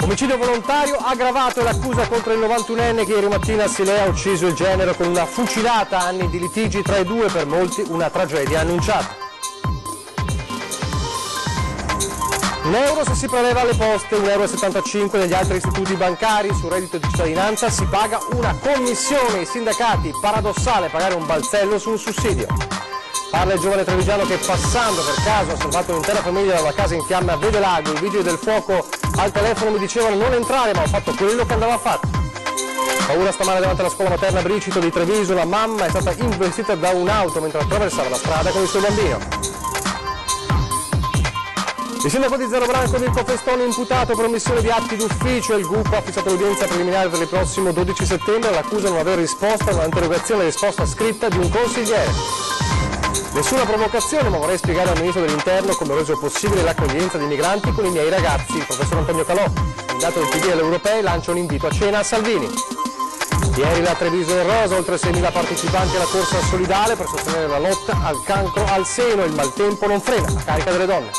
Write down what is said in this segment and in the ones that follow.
Omicidio volontario aggravato è l'accusa contro il 91enne che ieri mattina a Silea ha ucciso il genero con una fucilata, anni di litigi tra i due, per molti una tragedia annunciata. €1 se si preleva alle poste, €1,75 negli altri istituti bancari, sul reddito di cittadinanza si paga una commissione, i sindacati, paradossale pagare un balzello su un sussidio. Parla il giovane trevigiano che passando per caso ha salvato un'intera famiglia da una casa in fiamme a Vedelago. I vigili del fuoco al telefono mi dicevano non entrare, ma ho fatto quello che andava fatto. Paura stamane davanti alla scuola materna Bricito di Treviso, la mamma è stata investita da un'auto mentre attraversava la strada con il suo bambino. Il sindaco di Zero Branco Mirko Festoni imputato per omissione di atti d'ufficio. Il GUP ha fissato l'udienza preliminare per il prossimo 12 settembre. L'accusa non aver risposto a un'interrogazione e risposta scritta di un consigliere. Nessuna provocazione, ma vorrei spiegare al Ministro dell'Interno come ho reso possibile l'accoglienza di migranti con i miei ragazzi. Il professor Antonio Calò, candidato del PD alle europee, lancia un invito a cena a Salvini. Ieri la Treviso in rosa, oltre 6.000 partecipanti alla corsa solidale per sostenere la lotta al cancro al seno. Il maltempo non frena, a carica delle donne.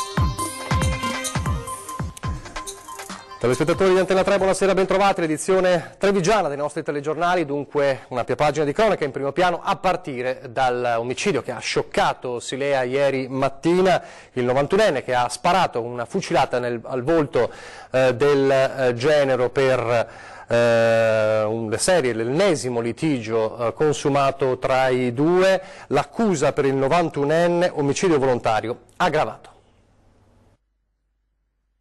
Telespettatori di Antena 3, buonasera, bentrovati. L'edizione trevigiana dei nostri telegiornali, dunque una pagina di cronaca in primo piano a partire dall'omicidio che ha scioccato Silea ieri mattina. Il 91enne che ha sparato una fucilata al volto del genero per l'ennesimo litigio consumato tra i due. L'accusa per il 91enne, omicidio volontario aggravato.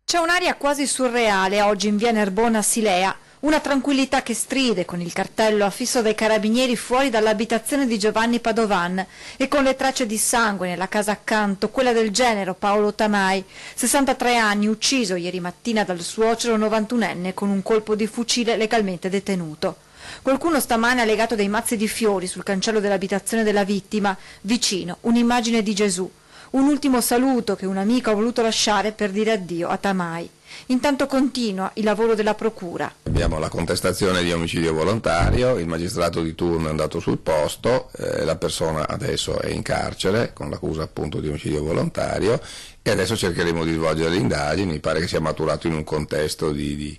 C'è un'aria quasi surreale oggi in via Nerbona a Silea, una tranquillità che stride con il cartello affisso dai carabinieri fuori dall'abitazione di Giovanni Padovan e con le tracce di sangue nella casa accanto, quella del genero Paolo Tamai, 63 anni, ucciso ieri mattina dal suocero 91enne con un colpo di fucile legalmente detenuto. Qualcuno stamane ha legato dei mazzi di fiori sul cancello dell'abitazione della vittima, vicino un'immagine di Gesù. Un ultimo saluto che un amico ha voluto lasciare per dire addio a Tamai. Intanto continua il lavoro della procura. Abbiamo la contestazione di omicidio volontario, il magistrato di turno è andato sul posto, la persona adesso è in carcere con l'accusa appunto di omicidio volontario e adesso cercheremo di svolgere le indagini. Mi pare che sia maturato in un contesto di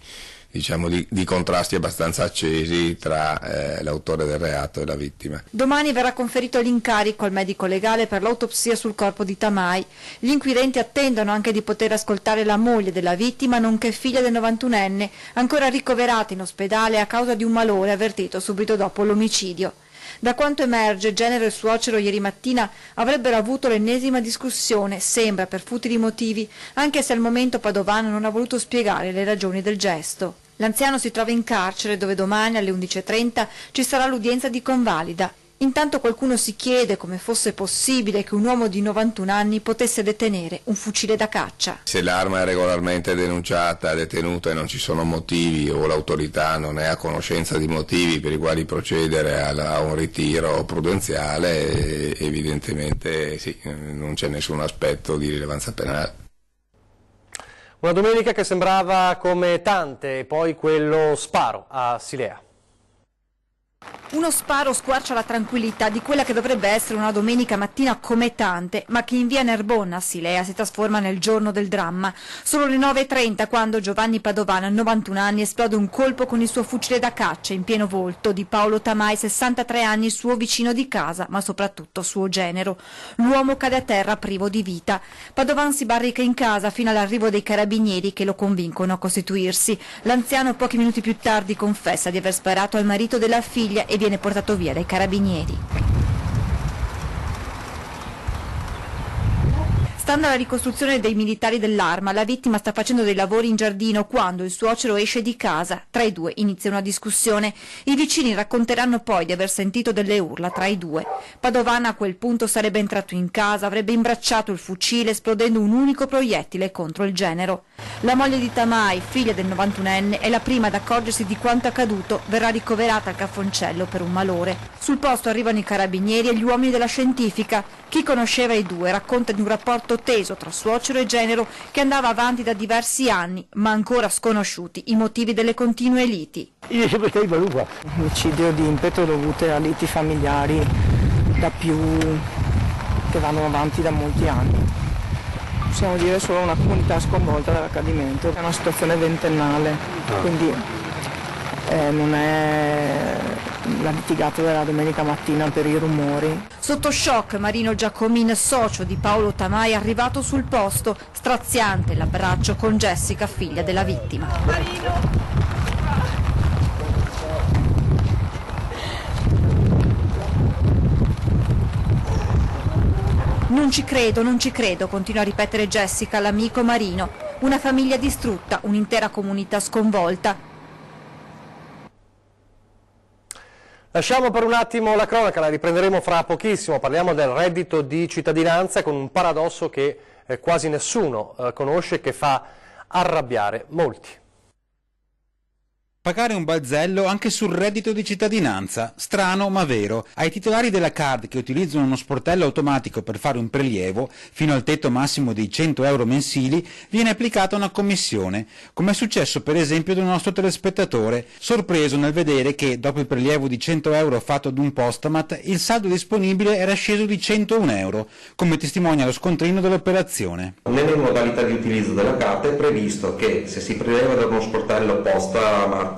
contrasti abbastanza accesi tra l'autore del reato e la vittima. Domani verrà conferito l'incarico al medico legale per l'autopsia sul corpo di Tamai. Gli inquirenti attendono anche di poter ascoltare la moglie della vittima, nonché figlia del 91enne, ancora ricoverata in ospedale a causa di un malore avvertito subito dopo l'omicidio. Da quanto emerge, genero e suocero ieri mattina avrebbero avuto l'ennesima discussione, sembra per futili motivi, anche se al momento Padovano non ha voluto spiegare le ragioni del gesto. L'anziano si trova in carcere dove domani alle 11:30 ci sarà l'udienza di convalida. Intanto qualcuno si chiede come fosse possibile che un uomo di 91 anni potesse detenere un fucile da caccia. Se l'arma è regolarmente denunciata, detenuta e non ci sono motivi o l'autorità non è a conoscenza di motivi per i quali procedere a un ritiro prudenziale, evidentemente sì, non c'è nessun aspetto di rilevanza penale. Una domenica che sembrava come tante, e poi quello sparo a Silea. Uno sparo squarcia la tranquillità di quella che dovrebbe essere una domenica mattina come tante, ma che in via Nerbona a Silea si trasforma nel giorno del dramma. Sono le 9:30 quando Giovanni Padovano, a 91 anni, esplode un colpo con il suo fucile da caccia in pieno volto di Paolo Tamai, 63 anni, suo vicino di casa, ma soprattutto suo genero. L'uomo cade a terra privo di vita. Padovan si barrica in casa fino all'arrivo dei carabinieri che lo convincono a costituirsi. L'anziano pochi minuti più tardi confessa di aver sparato al marito della figlia e viene portato via dai carabinieri. Stando alla ricostruzione dei militari dell'Arma, la vittima sta facendo dei lavori in giardino quando il suocero esce di casa. Tra i due inizia una discussione. I vicini racconteranno poi di aver sentito delle urla tra i due. Padovana a quel punto sarebbe entrato in casa, avrebbe imbracciato il fucile esplodendo un unico proiettile contro il genero. La moglie di Tamai, figlia del 91enne, è la prima ad accorgersi di quanto accaduto, verrà ricoverata al Caffoncello per un malore. Sul posto arrivano i carabinieri e gli uomini della scientifica che Chi conosceva i due racconta di un rapporto teso tra suocero e genero che andava avanti da diversi anni, ma ancora sconosciuti i motivi delle continue liti. Omicidio di impeto dovute a liti familiari che vanno avanti da molti anni. Possiamo dire solo una comunità sconvolta dall'accadimento, è una situazione ventennale, quindi non è la litigata della domenica mattina per i rumori. Sotto shock Marino Giacomin, socio di Paolo Tamai, è arrivato sul posto, straziante l'abbraccio con Jessica, figlia della vittima. Non ci credo, continua a ripetere Jessica all'amico Marino. Una famiglia distrutta, un'intera comunità sconvolta. Lasciamo per un attimo la cronaca, la riprenderemo fra pochissimo. Parliamo del reddito di cittadinanza con un paradosso che quasi nessuno conosce e che fa arrabbiare molti. Pagare un balzello anche sul reddito di cittadinanza, strano ma vero. Ai titolari della card che utilizzano uno sportello automatico per fare un prelievo, fino al tetto massimo di 100 euro mensili, viene applicata una commissione, come è successo per esempio ad un nostro telespettatore, sorpreso nel vedere che, dopo il prelievo di 100 euro fatto ad un postamat, il saldo disponibile era sceso di 101 euro, come testimonia lo scontrino dell'operazione. Nelle modalità di utilizzo della carta è previsto che se si preleva da uno sportello postamat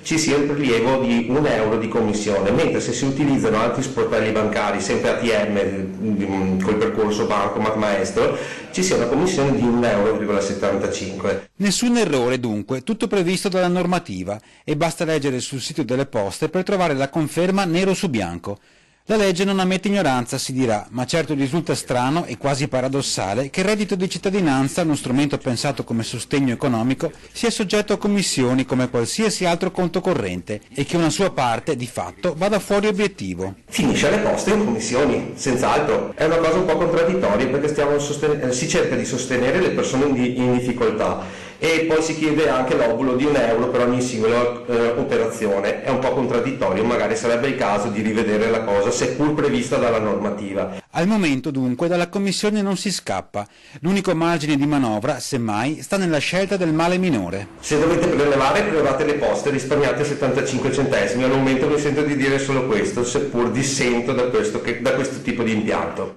ci sia il prelievo di 1 euro di commissione, mentre se si utilizzano altri sportelli bancari, sempre ATM col percorso Bancomat Maestro, ci sia una commissione di 1,75 euro. Nessun errore dunque, tutto previsto dalla normativa e basta leggere sul sito delle poste per trovare la conferma nero su bianco. La legge non ammette ignoranza, si dirà, ma certo risulta strano e quasi paradossale che il reddito di cittadinanza, uno strumento pensato come sostegno economico, sia soggetto a commissioni come qualsiasi altro conto corrente e che una sua parte, di fatto, vada fuori obiettivo. Finisce alle poste in commissioni, senz'altro. È una cosa un po' contraddittoria perché si cerca di sostenere le persone in difficoltà e poi si chiede anche l'obolo di 1 euro per ogni singola operazione. È un po' contraddittorio, magari sarebbe il caso di rivedere la cosa, seppur prevista dalla normativa. Al momento dunque dalla commissione non si scappa, l'unico margine di manovra, semmai, sta nella scelta del male minore. Se dovete prelevate le poste, risparmiate 75 centesimi, al momento mi sento di dire solo questo, seppur dissento da questo tipo di impianto.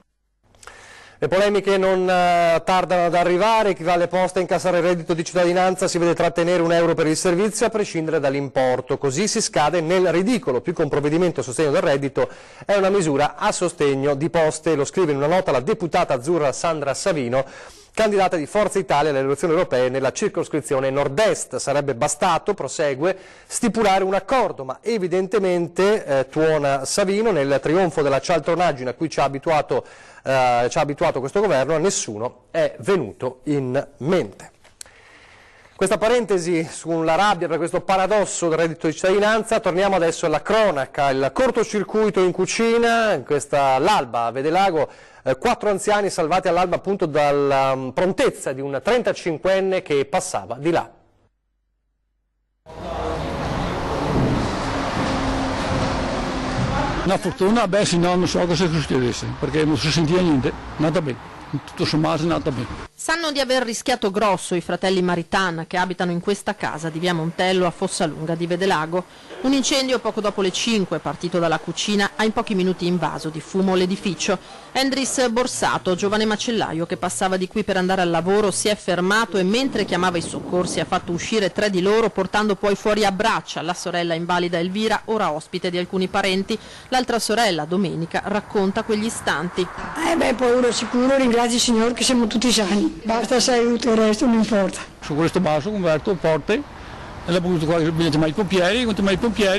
Le polemiche non tardano ad arrivare, chi va alle poste a incassare il reddito di cittadinanza si vede trattenere 1 euro per il servizio a prescindere dall'importo, così si scade nel ridicolo, più che un provvedimento a sostegno del reddito è una misura a sostegno di poste, lo scrive in una nota la deputata azzurra Sandra Savino, candidata di Forza Italia alle elezioni europee nella circoscrizione nord-est. Sarebbe bastato, prosegue, stipulare un accordo, ma evidentemente, tuona Savino, nel trionfo della cialtronaggine a cui ci ha abituato questo governo, a nessuno è venuto in mente. Questa parentesi sulla rabbia per questo paradosso del reddito di cittadinanza, torniamo adesso alla cronaca, il cortocircuito in cucina, l'Alba a Vedelago, 4 anziani salvati all'alba appunto dalla prontezza di un 35enne che passava di là. Una fortuna, se no non so cosa succedesse, perché non si sentiva niente, nata bene. Tutto sommato è andata bene. Sanno di aver rischiato grosso i fratelli Maritan che abitano in questa casa di via Montello a Fossalunga di Vedelago. Un incendio poco dopo le 5, partito dalla cucina, ha in pochi minuti invaso di fumo l'edificio. Endris Borsato, giovane macellaio che passava di qui per andare al lavoro, si è fermato e mentre chiamava i soccorsi ha fatto uscire 3 di loro, portando poi fuori a braccia la sorella invalida Elvira, ora ospite di alcuni parenti. L'altra sorella, Domenica, racconta quegli istanti. Paura sicuro, ringrazio il Signore che siamo tutti sani. Basta salute, il resto non importa. Su questo vaso ho aperto porte e l'ho potuto qua chiamare i pompieri,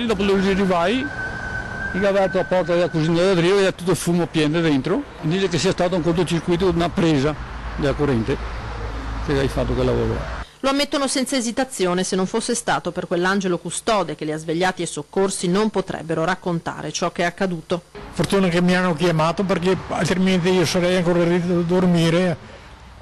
dopo li arrivai, ho aperto la porta della cucina da Rio e ha tutto il fumo pieno dentro. E dice che sia stato un cortocircuito, una presa della corrente che hai fatto quel lavoro. Lo ammettono senza esitazione, se non fosse stato per quell'angelo custode che li ha svegliati e soccorsi non potrebbero raccontare ciò che è accaduto. Fortuna che mi hanno chiamato perché altrimenti io sarei ancora riuscito a dormire.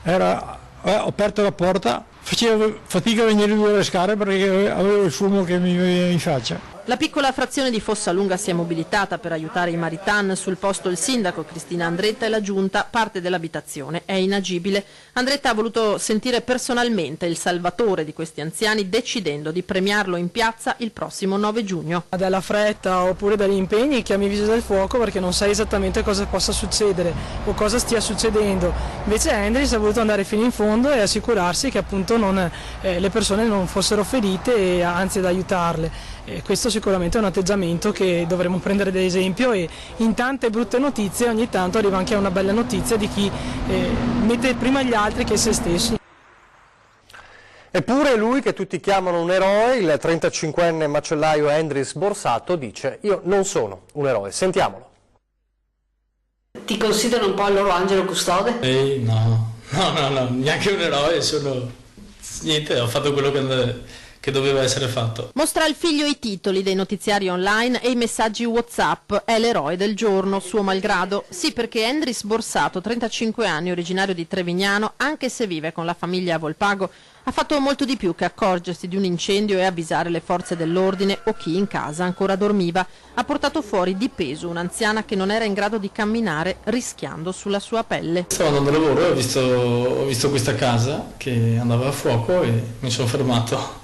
Ho aperto la porta, facevo fatica a venire giù dalle scale perché avevo il fumo che mi veniva in faccia. La piccola frazione di Fossalunga si è mobilitata per aiutare i Maritan. Sul posto il sindaco Cristina Andretta e la giunta. Parte dell'abitazione è inagibile. Andretta ha voluto sentire personalmente il salvatore di questi anziani, decidendo di premiarlo in piazza il prossimo 9 giugno. Dalla fretta oppure dagli impegni chiami i vigili del fuoco perché non sai esattamente cosa possa succedere o cosa stia succedendo. Invece Endris ha voluto andare fino in fondo e assicurarsi che appunto le persone non fossero ferite e anzi ad aiutarle. Questo sicuramente è un atteggiamento che dovremmo prendere ad esempio, e in tante brutte notizie ogni tanto arriva anche una bella notizia di chi mette prima gli altri che se stessi. Eppure lui, che tutti chiamano un eroe, il 35enne macellaio Endris Borsato, dice: io non sono un eroe. Sentiamolo. Ti considerano un po' il loro angelo custode? No, neanche un eroe, niente, ho fatto quello che doveva essere fatto. Mostra al figlio i titoli dei notiziari online e i messaggi WhatsApp. È l'eroe del giorno, suo malgrado. Sì, perché Endris Borsato, 35 anni, originario di Trevignano, anche se vive con la famiglia a Volpago, ha fatto molto di più che accorgersi di un incendio e avvisare le forze dell'ordine o chi in casa ancora dormiva. Ha portato fuori di peso un'anziana che non era in grado di camminare, rischiando sulla sua pelle. Stavo andando a lavoro e ho visto questa casa che andava a fuoco e mi sono fermato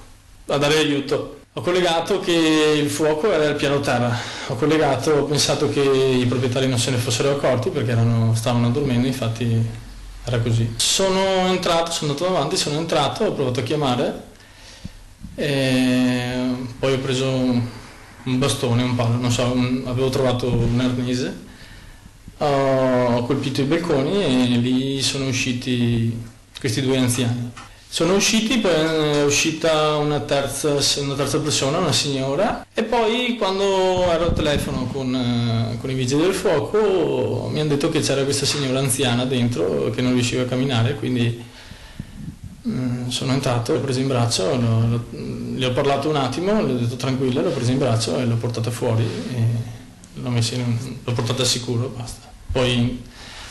a dare aiuto. Ho collegato che il fuoco era al piano terra, ho pensato che i proprietari non se ne fossero accorti perché stavano dormendo, infatti era così. Sono andato avanti, ho provato a chiamare, e poi ho preso un bastone, un palo, non so, avevo trovato un arnese, ho colpito i balconi e lì sono usciti questi due anziani. Sono usciti, poi è uscita una terza persona, una signora, e poi quando ero al telefono con i vigili del fuoco mi hanno detto che c'era questa signora anziana dentro che non riusciva a camminare, quindi sono entrato, l'ho preso in braccio, le ho parlato un attimo, le ho detto tranquilla, l'ho preso in braccio e l'ho portata fuori e l'ho portata sicuro, basta. Poi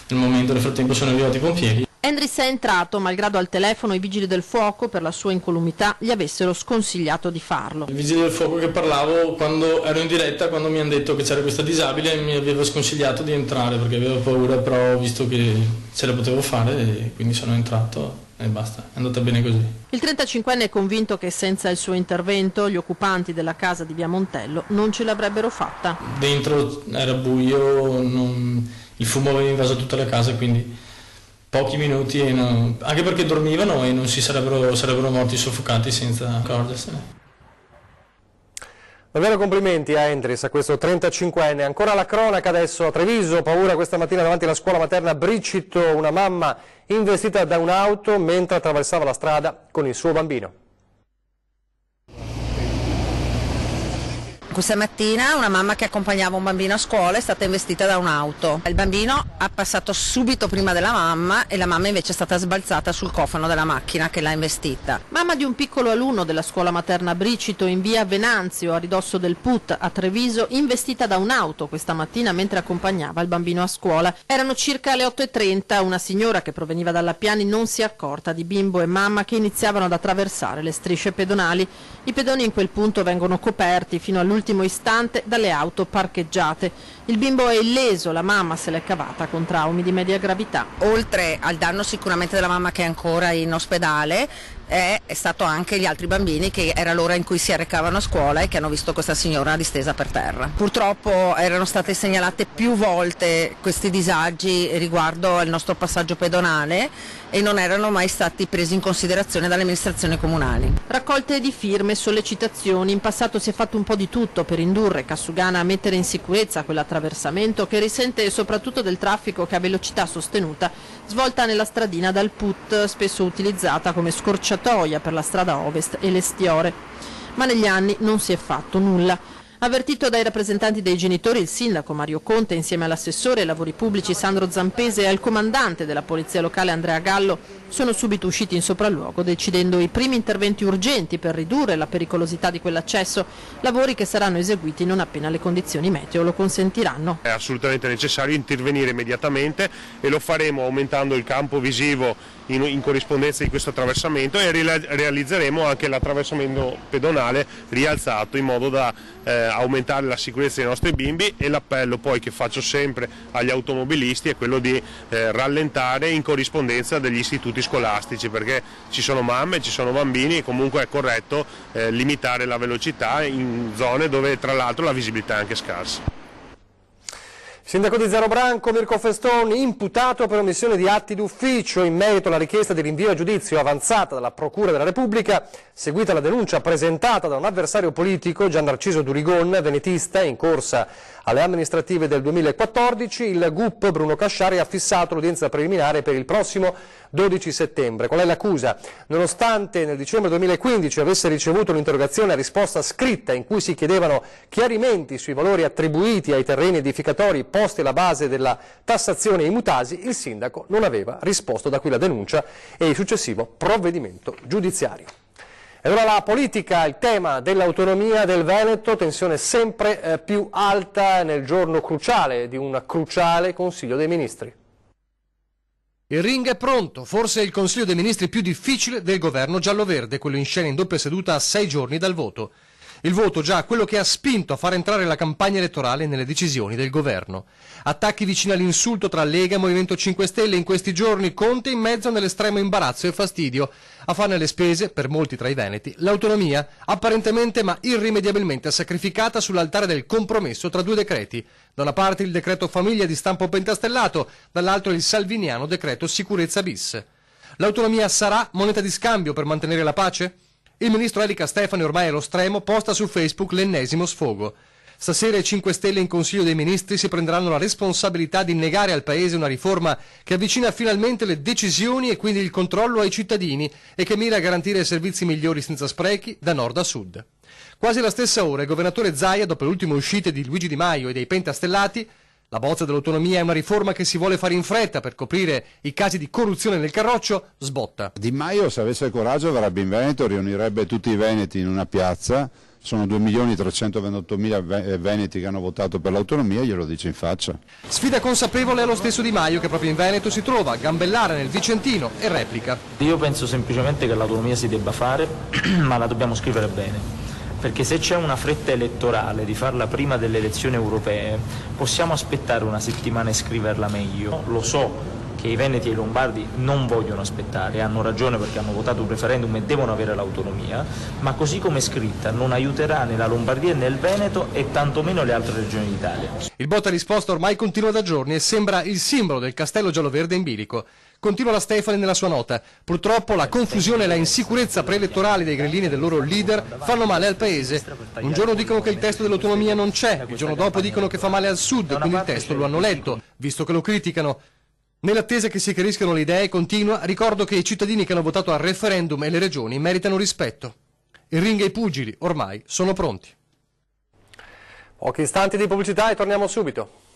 nel frattempo sono arrivati i pompieri. Endris è entrato, malgrado al telefono i vigili del fuoco, per la sua incolumità, gli avessero sconsigliato di farlo. I vigili del fuoco che parlavo quando ero in diretta, quando mi hanno detto che c'era questa disabile, mi aveva sconsigliato di entrare perché avevo paura, però ho visto che ce la potevo fare e quindi sono entrato e basta, è andata bene così. Il 35enne è convinto che senza il suo intervento gli occupanti della casa di Via Montello non ce l'avrebbero fatta. Dentro era buio, il fumo aveva invaso tutta la casa, quindi pochi minuti, anche perché dormivano e non sarebbero morti soffocati senza accorgersene. Davvero complimenti a Endris, a questo 35enne. Ancora la cronaca adesso a Treviso, paura questa mattina davanti alla scuola materna Bricito, una mamma investita da un'auto mentre attraversava la strada con il suo bambino. Questa mattina una mamma che accompagnava un bambino a scuola è stata investita da un'auto. Il bambino ha passato subito prima della mamma e la mamma invece è stata sbalzata sul cofano della macchina che l'ha investita. Mamma di un piccolo alunno della scuola materna Bricito in via Venanzio, a ridosso del PUT a Treviso, investita da un'auto questa mattina mentre accompagnava il bambino a scuola. Erano circa le 8:30, una signora che proveniva dalla Piani non si è accorta di bimbo e mamma che iniziavano ad attraversare le strisce pedonali. I pedoni in quel punto vengono coperti fino all'ultimo istante dalle auto parcheggiate. Il bimbo è illeso, la mamma se l'è cavata con traumi di media gravità. Oltre al danno sicuramente della mamma che è ancora in ospedale, è stato anche gli altri bambini che era l'ora in cui si recavano a scuola e che hanno visto questa signora distesa per terra. Purtroppo erano state segnalate più volte questi disagi riguardo al nostro passaggio pedonale e non erano mai stati presi in considerazione dalle amministrazioni comunali. Raccolte di firme, sollecitazioni, in passato si è fatto un po' di tutto per indurre Cassugana a mettere in sicurezza quell'attraversamento che risente soprattutto del traffico che a velocità sostenuta svolta nella stradina dal PUT, spesso utilizzata come scorciatoia per la strada ovest e l'Estiore. Ma negli anni non si è fatto nulla. Avvertito dai rappresentanti dei genitori, il sindaco Mario Conte, insieme all'assessore ai lavori pubblici Sandro Zampese e al comandante della polizia locale Andrea Gallo, sono subito usciti in sopralluogo decidendo i primi interventi urgenti per ridurre la pericolosità di quell'accesso, lavori che saranno eseguiti non appena le condizioni meteo lo consentiranno. È assolutamente necessario intervenire immediatamente e lo faremo aumentando il campo visivo in corrispondenza di questo attraversamento, e realizzeremo anche l'attraversamento pedonale rialzato in modo da aumentare la sicurezza dei nostri bimbi. E l'appello poi che faccio sempre agli automobilisti è quello di rallentare in corrispondenza degli istituti scolastici, perché ci sono mamme, ci sono bambini, e comunque è corretto limitare la velocità in zone dove tra l'altro la visibilità è anche scarsa. Sindaco di Zero Branco, Mirko Festoni, imputato per omissione di atti d'ufficio in merito alla richiesta di rinvio a giudizio avanzata dalla Procura della Repubblica, seguita la denuncia presentata da un avversario politico, Giannarciso Durigon, venetista, in corsa alle amministrative del 2014, il GUP Bruno Casciari ha fissato l'udienza preliminare per il prossimo 12 settembre. Qual è l'accusa? Nonostante nel dicembre 2015 avesse ricevuto un'interrogazione a risposta scritta in cui si chiedevano chiarimenti sui valori attribuiti ai terreni edificatori posti alla base della tassazione ai mutasi, il sindaco non aveva risposto, da qui la denuncia e il successivo provvedimento giudiziario. E allora la politica, il tema dell'autonomia del Veneto, tensione sempre più alta nel giorno cruciale di un cruciale Consiglio dei Ministri. Il ring è pronto, forse il Consiglio dei Ministri più difficile del governo giallo-verde, quello in scena in doppia seduta a 6 giorni dal voto. Il voto già quello che ha spinto a far entrare la campagna elettorale nelle decisioni del governo. Attacchi vicini all'insulto tra Lega e Movimento 5 Stelle in questi giorni, Conte in mezzo nell'estremo imbarazzo e fastidio. A farne le spese, per molti tra i veneti, l'autonomia, apparentemente ma irrimediabilmente sacrificata sull'altare del compromesso tra due decreti. Da una parte il decreto famiglia di stampo pentastellato, dall'altro il salviniano decreto sicurezza bis. L'autonomia sarà moneta di scambio per mantenere la pace? Il ministro Elika Stefani, ormai allo stremo, posta su Facebook l'ennesimo sfogo. Stasera i 5 Stelle in Consiglio dei Ministri si prenderanno la responsabilità di negare al Paese una riforma che avvicina finalmente le decisioni e quindi il controllo ai cittadini e che mira a garantire servizi migliori senza sprechi da nord a sud. Quasi alla stessa ora il governatore Zaia, dopo le ultime uscite di Luigi Di Maio e dei pentastellati, la bozza dell'autonomia è una riforma che si vuole fare in fretta per coprire i casi di corruzione nel Carroccio, sbotta. Di Maio, se avesse il coraggio, verrebbe in Veneto, riunirebbe tutti i veneti in una piazza, sono 2.328.000 veneti che hanno votato per l'autonomia, glielo dice in faccia. Sfida consapevole allo stesso Di Maio, che proprio in Veneto si trova a gambellare nel Vicentino e replica. Io penso semplicemente che l'autonomia si debba fare, ma la dobbiamo scrivere bene. Perché se c'è una fretta elettorale di farla prima delle elezioni europee, possiamo aspettare una settimana e scriverla meglio. Lo so che i veneti e i lombardi non vogliono aspettare, hanno ragione perché hanno votato un referendum e devono avere l'autonomia, ma così come è scritta non aiuterà né la Lombardia né il Veneto e tantomeno le altre regioni d'Italia. Il botta risposta ormai continua da giorni e sembra il simbolo del castello giallo-verde in bilico. Continua la Stefani nella sua nota. Purtroppo la confusione e la insicurezza preelettorali dei grillini e del loro leader fanno male al Paese. Un giorno dicono che il testo dell'autonomia non c'è, il giorno dopo dicono che fa male al Sud, quindi il testo lo hanno letto, visto che lo criticano. Nell'attesa che si chiariscano le idee, continua, ricordo che i cittadini che hanno votato al referendum e le regioni meritano rispetto. Il ring e i pugili ormai sono pronti. Pochi istanti di pubblicità e torniamo subito.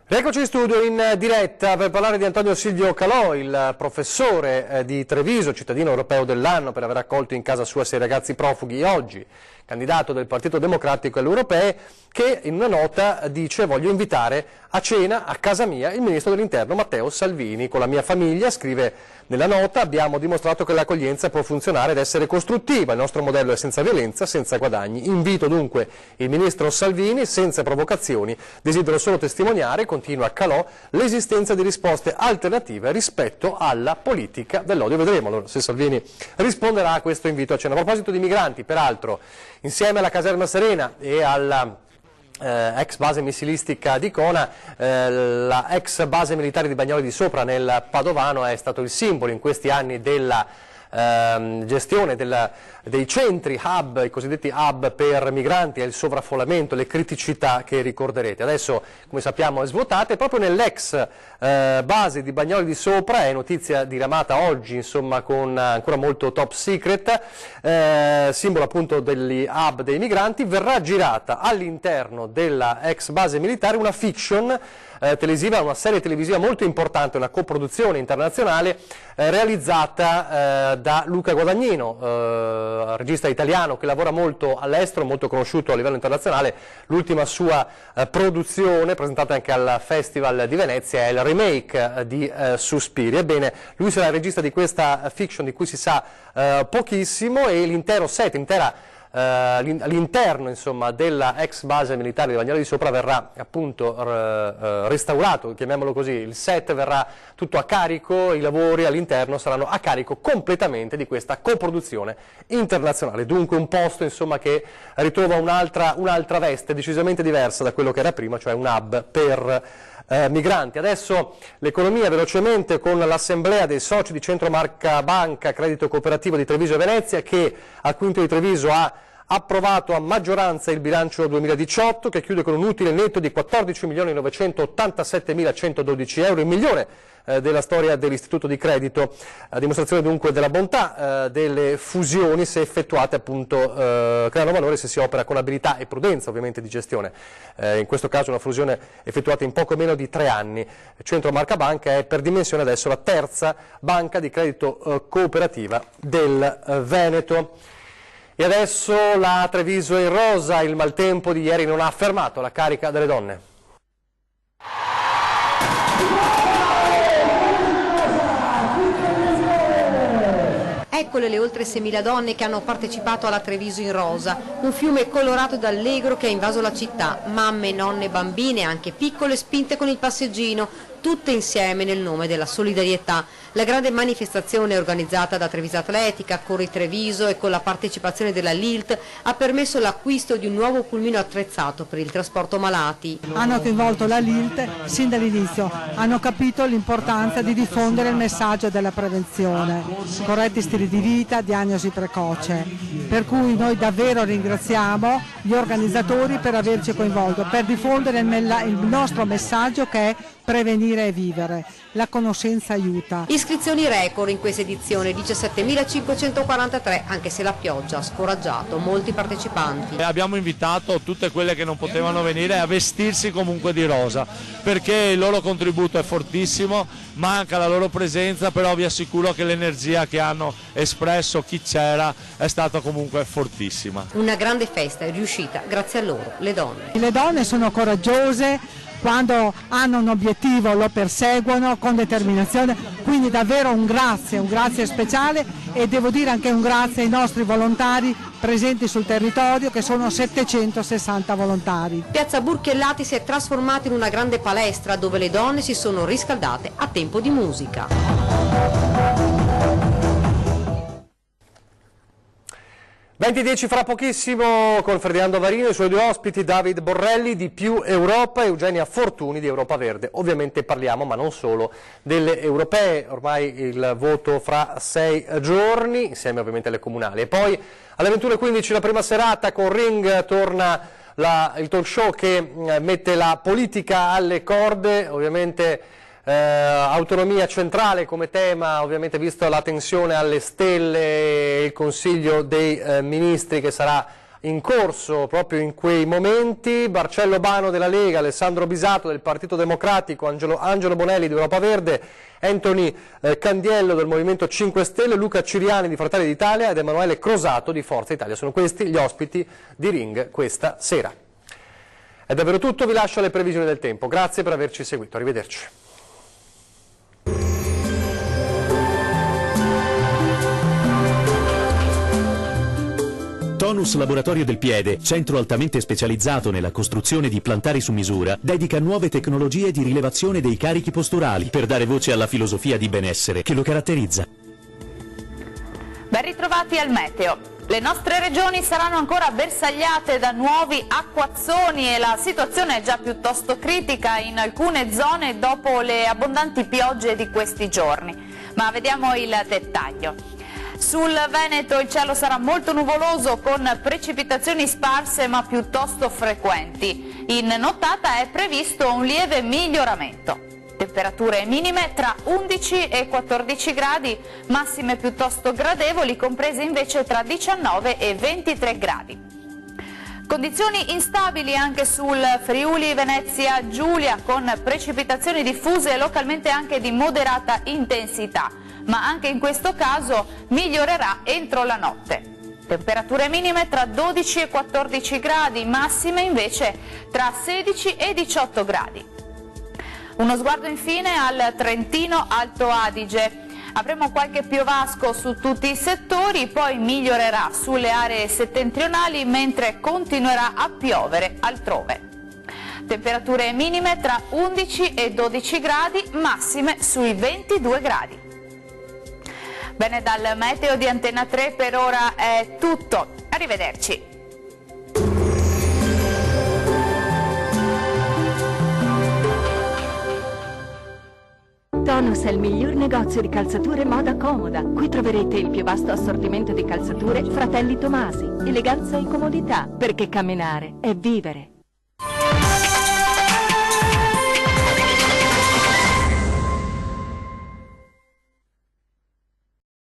Rieccoci in studio in diretta per parlare di Antonio Silvio Calò, il professore di Treviso, cittadino europeo dell'anno per aver accolto in casa sua 6 ragazzi profughi, oggi candidato del Partito Democratico alle europee, che in una nota dice: voglio invitare a cena a casa mia il ministro dell'Interno Matteo Salvini. Con la mia famiglia, scrive nella nota, abbiamo dimostrato che l'accoglienza può funzionare ed essere costruttiva, il nostro modello è senza violenza, senza guadagni. Invito dunque il ministro Salvini senza provocazioni, desidero solo testimoniare, continua Calò, l'esistenza di risposte alternative rispetto alla politica dell'odio. Vedremo allora se Salvini risponderà a questo invito a cena. A proposito di migranti, peraltro, insieme alla caserma Serena e alla ex base missilistica di Cona, la ex base militare di Bagnoli di Sopra nel Padovano è stato il simbolo in questi anni della gestione dei centri hub, i cosiddetti hub per migranti, e il sovraffollamento, le criticità che ricorderete. Adesso, come sappiamo, è svuotata e proprio nell'ex base di Bagnoli di Sopra, è notizia diramata oggi, insomma, con ancora molto top secret, simbolo appunto degli hub dei migranti, verrà girata all'interno della ex base militare una fiction televisiva, una serie televisiva molto importante, una coproduzione internazionale realizzata da Luca Guadagnino, regista italiano che lavora molto all'estero, molto conosciuto a livello internazionale. L'ultima sua produzione, presentata anche al Festival di Venezia, è il remake di Suspiria. Ebbene, lui sarà il regista di questa fiction di cui si sa pochissimo, e l'intero set, all'interno insomma della ex base militare di Bagnoli di Sopra verrà appunto restaurato, chiamiamolo così. Il set verrà tutto a carico, i lavori all'interno saranno a carico completamente di questa coproduzione internazionale. Dunque un posto insomma che ritrova un'altra veste decisamente diversa da quello che era prima, cioè un hub per migranti. Adesso l'economia velocemente, con l'assemblea dei soci di Centro Marca Banca Credito Cooperativo di Treviso e Venezia, che al Quinto di Treviso ha approvato a maggioranza il bilancio 2018, che chiude con un utile netto di 14.987.112 euro, il migliore della storia dell'istituto di credito, a dimostrazione dunque della bontà delle fusioni, se effettuate appunto creano valore, se si opera con abilità e prudenza ovviamente di gestione. In questo caso una fusione effettuata in poco meno di 3 anni. Centro Marca Banca è per dimensione adesso la terza banca di credito cooperativa del Veneto. E adesso la Treviso in rosa. Il maltempo di ieri non ha fermato la carica delle donne. Eccole le oltre 6.000 donne che hanno partecipato alla Treviso in rosa, un fiume colorato ed allegro che ha invaso la città, mamme, nonne, bambine, anche piccole, spinte con il passeggino, tutte insieme nel nome della solidarietà. La grande manifestazione organizzata da Treviso Atletica, Corri Treviso e con la partecipazione della LILT ha permesso l'acquisto di un nuovo pulmino attrezzato per il trasporto malati. Hanno coinvolto la LILT sin dall'inizio, hanno capito l'importanza di diffondere il messaggio della prevenzione, corretti stili di vita, diagnosi precoce, per cui noi davvero ringraziamo gli organizzatori per averci coinvolto, per diffondere il nostro messaggio che è prevenire e vivere. La conoscenza aiuta. Iscrizioni record in questa edizione, 17.543, anche se la pioggia ha scoraggiato molti partecipanti. Abbiamo invitato tutte quelle che non potevano venire a vestirsi comunque di rosa, perché il loro contributo è fortissimo, manca la loro presenza, però vi assicuro che l'energia che hanno espresso chi c'era è stata comunque fortissima. Una grande festa è riuscita grazie a loro, le donne. Le donne sono coraggiose, quando hanno un obiettivo lo perseguono con determinazione, quindi davvero un grazie speciale, e devo dire anche un grazie ai nostri volontari presenti sul territorio, che sono 760 volontari. Piazza Burchiellati si è trasformata in una grande palestra dove le donne si sono riscaldate a tempo di musica. 20:10 fra pochissimo con Ferdinando Varino e i suoi due ospiti, David Borrelli di Più Europa e Eugenia Fortuni di Europa Verde. Ovviamente parliamo, ma non solo, delle europee, ormai il voto fra 6 giorni, insieme ovviamente alle comunali. E poi alle 21:15 la prima serata con Ring, torna il talk show che mette la politica alle corde, ovviamente autonomia centrale come tema, ovviamente vista la tensione alle stelle, il Consiglio dei Ministri che sarà in corso proprio in quei momenti. Marcello Bano della Lega, Alessandro Bisato del Partito Democratico, Angelo Bonelli di Europa Verde, Anthony Candiello del Movimento 5 Stelle, Luca Ciriani di Fratelli d'Italia ed Emanuele Crosato di Forza Italia. Sono questi gli ospiti di Ring questa sera. È davvero tutto, vi lascio alle previsioni del tempo. Grazie per averci seguito, arrivederci. Tonus Laboratorio del Piede, centro altamente specializzato nella costruzione di plantari su misura, dedica nuove tecnologie di rilevazione dei carichi posturali per dare voce alla filosofia di benessere che lo caratterizza. Ben ritrovati al meteo. Le nostre regioni saranno ancora bersagliate da nuovi acquazzoni e la situazione è già piuttosto critica in alcune zone dopo le abbondanti piogge di questi giorni. Ma vediamo il dettaglio. Sul Veneto il cielo sarà molto nuvoloso con precipitazioni sparse ma piuttosto frequenti. In nottata è previsto un lieve miglioramento. Temperature minime tra 11 e 14 gradi, massime piuttosto gradevoli, comprese invece tra 19 e 23 gradi. Condizioni instabili anche sul Friuli Venezia Giulia, con precipitazioni diffuse e localmente anche di moderata intensità, ma anche in questo caso migliorerà entro la notte. Temperature minime tra 12 e 14 gradi, massime invece tra 16 e 18 gradi. Uno sguardo infine al Trentino Alto Adige. Avremo qualche piovasco su tutti i settori, poi migliorerà sulle aree settentrionali mentre continuerà a piovere altrove. Temperature minime tra 11 e 12 gradi, massime sui 22 gradi. Bene, dal meteo di Antena 3 per ora è tutto. Arrivederci. Tonus è il miglior negozio di calzature moda comoda. Qui troverete il più vasto assortimento di calzature Fratelli Tomasi. Eleganza e comodità, perché camminare è vivere.